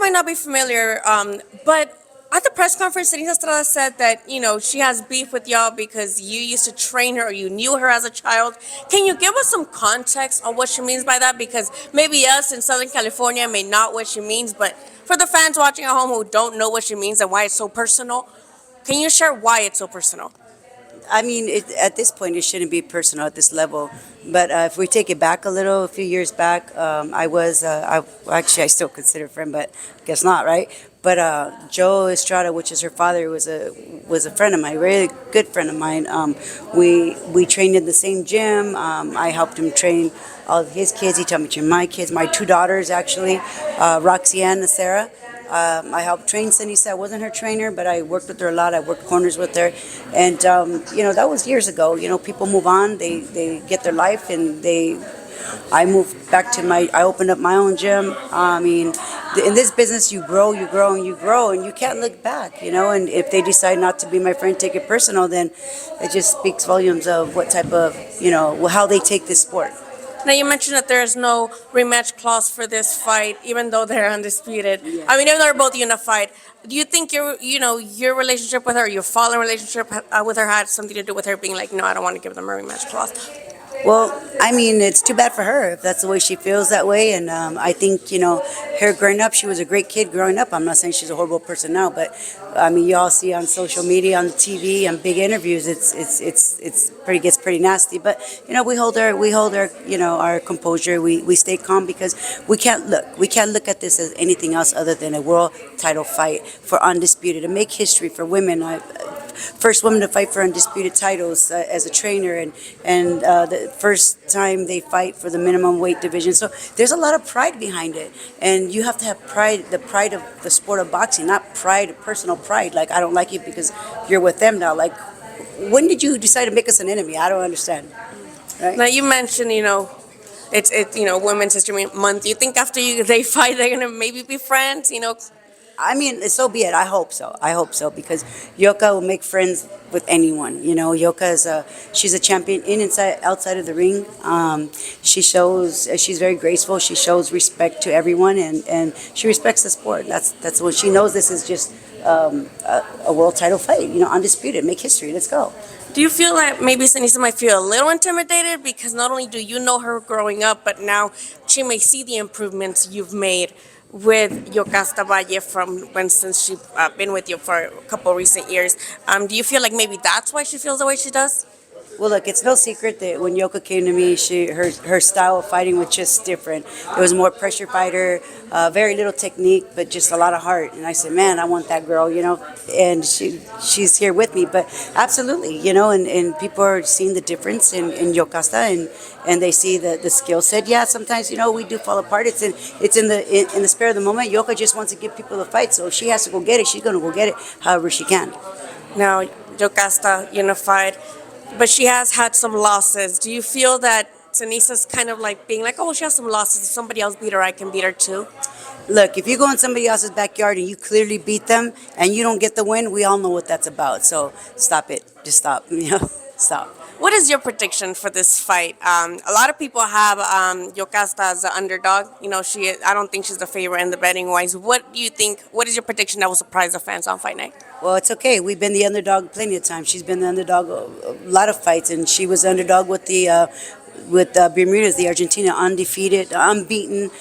might not be familiar, but at the press conference, Seniesa Estrada said that, she has beef with y'all because you used to train her or you knew her as a child. Can you give us some context on what she means by that? Because maybe us in Southern California may not what she means, but for the fans watching at home who don't know what she means and why it's so personal, can you share why it's so personal? I mean, at this point, it shouldn't be personal at this level. But if we take it back a little, a few years back, I still consider a friend, but guess not, right? But Joe Estrada, which is her father, was a friend of mine, a really good friend of mine. We trained in the same gym. I helped him train all of his kids. He taught me to train my kids, my two daughters actually, Roxanne and Sarah. I helped train Seniesa. I wasn't her trainer, but I worked with her a lot. I worked corners with her. And, that was years ago. People move on, they get their life, and I moved back to I opened up my own gym. I mean, in this business, you grow, and you grow, and you can't look back, And if they decide not to be my friend, take it personal, then it just speaks volumes of what type of, how they take this sport. Now, you mentioned that there is no rematch clause for this fight, even though they're undisputed. Yeah. I mean, even though they're both unified. Do you think your relationship with her, your following relationship with her, had something to do with her being like, no, I don't want to give them a rematch clause? Well, I mean, it's too bad for her if that's the way she feels that way. And I think, her growing up, she was a great kid growing up. I'm not saying she's a horrible person now, but I mean, you all see on social media, on the TV, and big interviews, gets pretty nasty. But we hold our our composure. We stay calm because we can't look at this as anything else other than a world title fight for undisputed to make history for women. First woman to fight for undisputed titles as a trainer, and the first time they fight for the minimum weight division. So there's a lot of pride behind it, and you have to have pride, the pride of the sport of boxing, not pride, personal pride. Like, I don't like you because you're with them now. Like, when did you decide to make us an enemy? I don't understand. Right? Now, you mentioned, it's Women's History Month. Do you think after they fight, they're gonna maybe be friends? I mean, so be it. I hope so. I hope so because Yoka will make friends with anyone. Yoka she's a champion inside, outside of the ring. She's very graceful. She shows respect to everyone, and she respects the sport. That's what she knows. This is just a world title fight. Undisputed. Make history. Let's go. Do you feel that maybe Seniesa might feel a little intimidated because not only do you know her growing up, but now she may see the improvements you've made with Yokasta Valle since she's been with you for a couple recent years? Do you feel like maybe that's why she feels the way she does? Well, look, it's no secret that when Yoka came to me, her style of fighting was just different. It was more pressure fighter, very little technique, but just a lot of heart. And I said, man, I want that girl, And she's here with me. But absolutely, and people are seeing the difference in Yokasta, and they see the skill set. Yeah, sometimes we do fall apart. It's in the spare of the moment. Yoka just wants to give people a fight, so if she has to go get it, she's gonna go get it however she can. Now, Yokasta unified, but she has had some losses. Do you feel that Seniesa's kind of like being like, oh, she has some losses. If somebody else beat her, I can beat her too? Look, if you go in somebody else's backyard and you clearly beat them and you don't get the win, we all know what that's about. So stop it. Just stop. Stop. What is your prediction for this fight? A lot of people have Yokasta as the underdog. I don't think she's the favorite in the betting wise. What do you think? What is your prediction that will surprise the fans on Fight Night? Well, it's okay. We've been the underdog plenty of times. She's been the underdog a lot of fights, and she was the underdog with Bermudez, the Argentina, undefeated, unbeaten,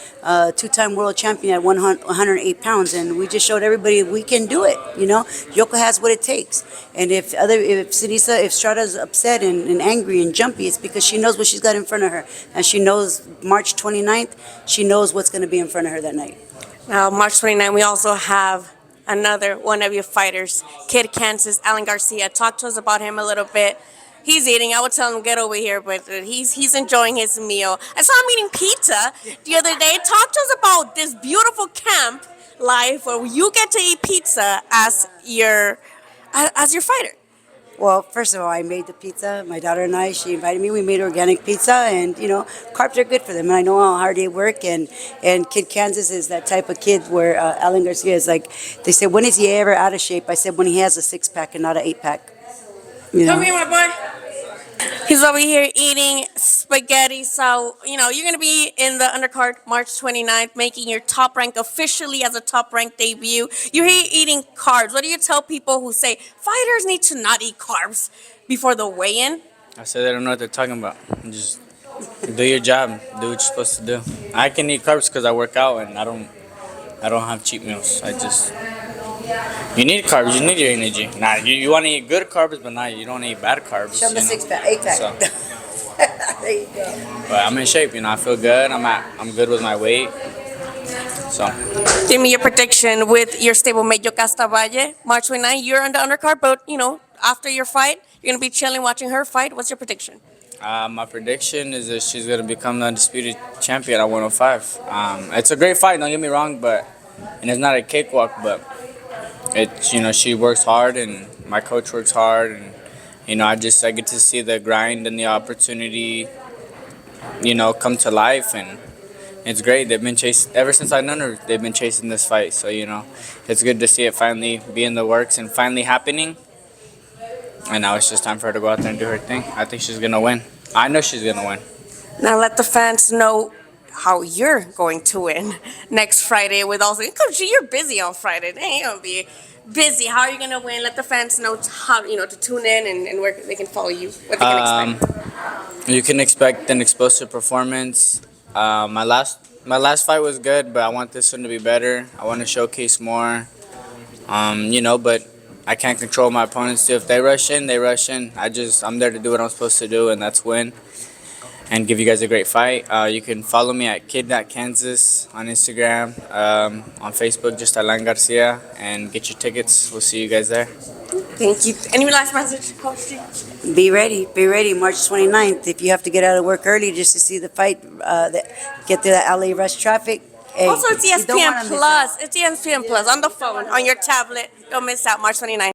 two-time world champion at 108 pounds, and we just showed everybody we can do it. Yoka has what it takes, and if Estrada's upset and angry and jumpy, it's because she knows what she's got in front of her, and she knows March 29th. She knows what's going to be in front of her that night. Now, March 29th, we also have another one of your fighters, Kid Kansas, Alan Garcia. Talk to us about him a little bit. He's eating. I would tell him get over here, but he's enjoying his meal. I saw him eating pizza the other day. Talk to us about this beautiful camp life where you get to eat pizza as your fighter. Well, first of all, I made the pizza. My daughter and I, she invited me. We made organic pizza, and carbs are good for them. And I know how hard they work. And Kid Kansas is that type of kid where Alan Garcia is like. They said, when is he ever out of shape? I said, when he has a 6-pack and not an 8-pack. Come here, my boy. He's over here eating spaghetti. So, you're going to be in the undercard March 29th, making your top rank officially as a top rank debut. You're here eating carbs. What do you tell people who say fighters need to not eat carbs before the weigh in? I said they don't know what they're talking about. Just do your job. Do what you're supposed to do. I can eat carbs because I work out and I don't have cheat meals. You need carbs. You need your energy. Nah, you want to eat good carbs, but you don't eat bad carbs. Show them the you know? six pack, eight pack. So, There you go. but I'm in shape. I feel good. I'm good with my weight. So Give me your prediction with your stablemate Yokasta Valle, March 29th. You're on the undercard, but, after your fight, you're going to be chilling watching her fight. What's your prediction? my prediction is that she's gonna become the undisputed champion at 105. It's a great fight. Don't get me wrong, and it's not a cakewalk, but she works hard and my coach works hard, and I get to see the grind and the opportunity come to life, and it's great. They've been chasing ever since I've known her. They've been chasing this fight, so it's good to see it finally be in the works and finally happening. And now it's just time for her to go out there and do her thing. I think she's gonna win. I know she's gonna win. Now let the fans know how you're going to win next Friday with also. Coach, you're busy on Friday. Dang, you're gonna be busy. How are you gonna win? Let the fans know how to tune in and where they can follow you. What they can expect. You can expect an explosive performance. My last fight was good, but I want this one to be better. I want to showcase more. But I can't control my opponents too. If they rush in, they rush in. I'm there to do what I'm supposed to do, and that's win and give you guys a great fight. You can follow me at kid.kansas on Instagram, on Facebook, just Alan Garcia, and get your tickets. We'll see you guys there. Thank you. Any last message, Coach G? Be ready, March 29th. If you have to get out of work early just to see the fight, get through that LA rush traffic. Hey, Also, it's you don't wanna ESPN miss Plus. out. It's ESPN Plus on the phone, on your tablet. Don't miss out, March 29th.